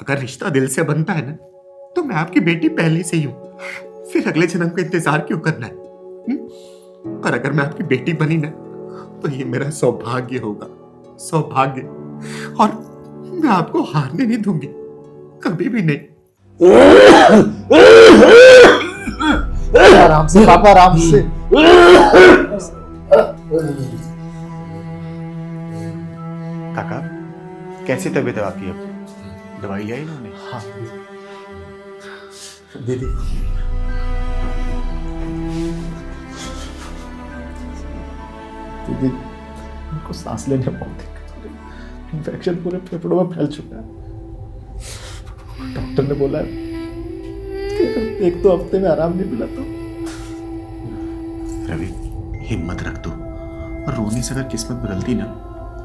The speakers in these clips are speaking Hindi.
अगर रिश्ता दिल से बनता है ना तो मैं आपकी बेटी पहले से ही हूं, फिर अगले जन्म का इंतजार क्यों करना है? और अगर मैं आपकी बेटी बनी ना तो ये मेरा सौभाग्य होगा, सौभाग्य। और मैं आपको हारने नहीं दूंगी, कभी भी नहीं। आराम से पापा, आराम से। काका, कैसी तबीयत है आपकी? अब दवाई लिया इन्होंने? हाँ दीदी, दीदी उनको सांस लेने में बहुत दिक्कत हो रही है। इन्फेक्शन पूरे फेफड़ों में फैल चुका है। डॉक्टर ने बोला है कि एक दो हफ्ते में आराम नहीं मिला तो। रवि, हिम्मत रख तू। रोने से अगर किस्मत बदलती ना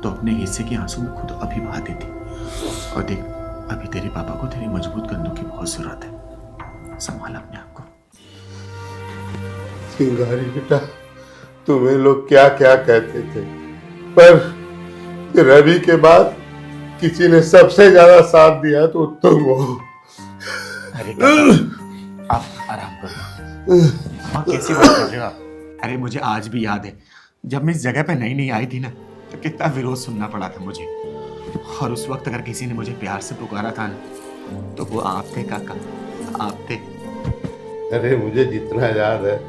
तो अपने हिस्से के आंसू में खुद अभी बहा देती। और देख, अभी तेरे पापा को तेरे मजबूत कंधों की बहुत जरूरत है। संभाल अपने आप को। चिंगारी बेटा, तुम्हें लोग क्या क्या कहते थे, पर रवि के बाद किसी ने सबसे ज्यादा साथ दिया तो तुम हो। अरे काका, आप आराम करो। माँ कैसी बात कर रहे हो आप? अरे मुझे आज भी याद है जब मैं इस जगह पे नई नई आई थी ना तो कितना विरोध सुनना पड़ा था मुझे। और उस वक्त अगर किसी ने मुझे प्यार से पुकारा था ना तो वो आप थे काका, आप थे। अरे मुझे जितना याद है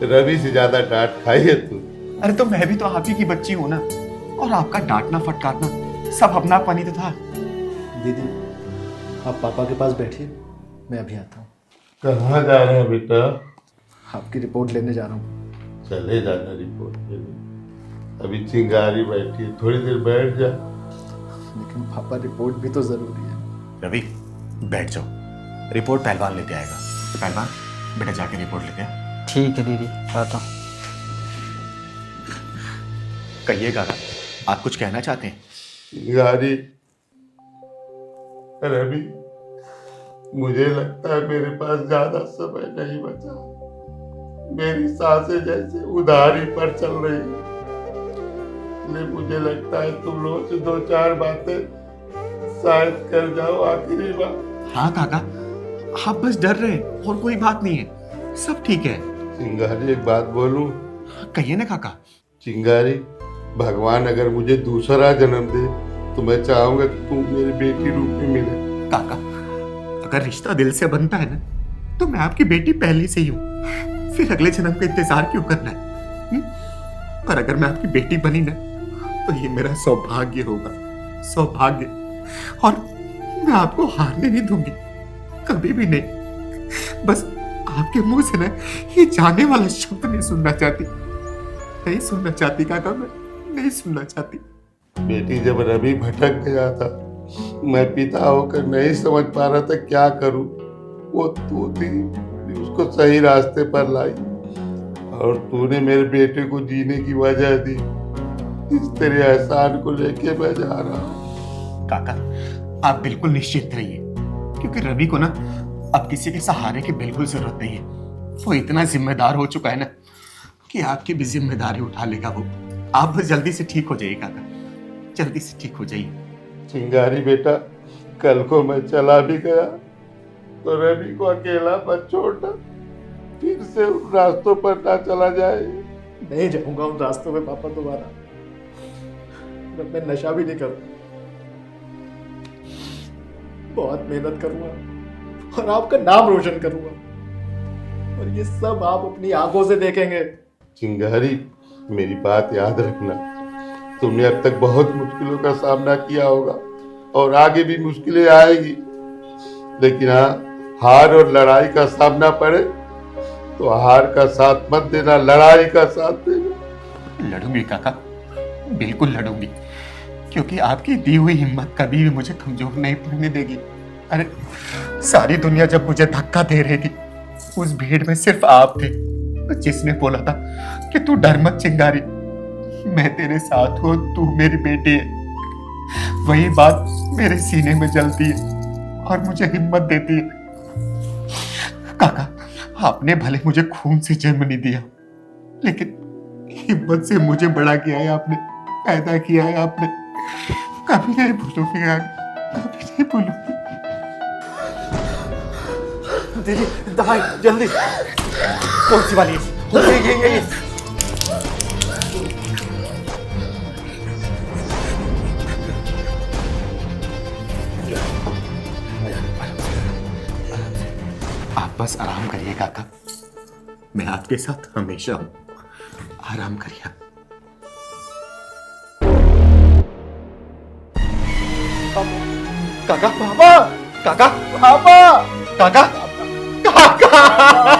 रवि से ज्यादा डांट खाई है तू। अरे तो मैं भी तो आप ही की बच्ची हूं ना, और आपका डांटना फटकारना सब अपनापन ही तो था। दीदी आप पापा के पास बैठिए, मैं अभी आता हूँ। कहाँ जा रहे हैं बेटा? आपकी रिपोर्ट लेने जा रहा हूँ। चले जाना रिपोर्ट लेने। अभी चिंगारी बैठी है, थोड़ी देर बैठ जा। लेकिन पापा रिपोर्ट भी तो जरूरी है। रवि बैठ जाओ, रिपोर्ट पहलवान लेके आएगा। पहलवान बेटा जाके रिपोर्ट लेके आ। ठीक है दीदी, आता हूँ। कहिएगा, आप कुछ कहना चाहते हैं? चिंगारी, रवि मुझे लगता है मेरे पास ज्यादा समय नहीं बचा। मेरी सांसें जैसे उधारी पर चल रही है, इसलिए मुझे लगता है तुम लोगों से दो चार बातें शायद कर जाओ आखिरी बार। हाँ काका, आप बस डर रहे हैं और कोई बात नहीं है, सब ठीक है। चिंगारी एक बात बोलूं? कहिए ना काका। चिंगारी, भगवान अगर मुझे दूसरा जन्म दे तो मैं चाहूंगा कि तुम मेरी बेटी रूप में मिले। काका, अगर रिश्ता दिल से बनता है ना तो मैं आपकी बेटी पहले से ही हूँ, फिर अगले जन्म का इंतजार क्यों करना है? और अगर मैं आपकी बेटी बनी ना तो ये मेरा सौभाग्य होगा, सौभाग्य। और मैं आपको हारने नहीं दूंगी, कभी भी नहीं। बस आपके मुंह से ना ये जाने वाला शब्द नहीं सुनना चाहती, नहीं सुनना चाहती काका, मैं नहीं सुनना चाहती। बेटी, जब रवि भटक गया था, मैं पिता होकर नहीं समझ पा रहा था क्या करूं। वो तू थी जो उसको सही रास्ते पर लाई, और तूने मेरे बेटे को जीने की वजह दी। इस तेरे एहसान को लेके मैं जा रहा हूं। काका, आप बिल्कुल निश्चित रहिए, क्योंकि रवि को ना अब किसी के सहारे की बिल्कुल जरूरत नहीं है। वो इतना जिम्मेदार हो चुका है ना कि आपकी भी जिम्मेदारी उठा लेगा वो। आप बस जल्दी से ठीक हो जाइए काका, जल्दी से ठीक हो जाइए। चिंगारी बेटा, कल को मैं चला भी गया तो रवि को अकेला मत छोड़ना, फिर से उन रास्तों पर ना चला जाए। नहीं जाऊंगा उन रास्तों में पापा दोबारा। मैं नशा भी नहीं करूंगा, बहुत मेहनत करूंगा और आपका नाम रोशन करूंगा, और ये सब आप अपनी आंखों से देखेंगे। चिंगारी, मेरी बात याद रखना, तुमने अब तक बहुत मुश्किलों का सामना किया होगा और आगे भी मुश्किलें आएगी, लेकिन हाँ, हार और लड़ाई का सामना पड़े तो हार का साथ मत देना, लड़ाई का साथ देना। लड़ूंगी काका, बिल्कुल लड़ूंगी, क्योंकि आपकी दी हुई हिम्मत कभी भी मुझे कमजोर नहीं पड़ने देगी। अरे सारी दुनिया जब मुझे धक्का दे रही थी, उस भीड़ में सिर्फ आप थे जिसने बोला था कि तू डर मत चिंगारी, मैं तेरे साथ हूं, तू मेरी बेटी है। वही बात मेरे सीने में जलती है और मुझे हिम्मत देती है। काका, आपने भले मुझे खून से जन्म नहीं दिया, लेकिन हिम्मत से मुझे बड़ा किया है आपने, पैदा किया है आपने। कभी नहीं भूलूंगी, कभी नहीं भूलूंगी। दीदी दवाई जल्दी। कौन सी वाली? ये। आप बस आराम करिए काका, मैं आपके साथ हमेशा हूं। आराम करिए। काका, पापा, काका, पापा, काका, काका।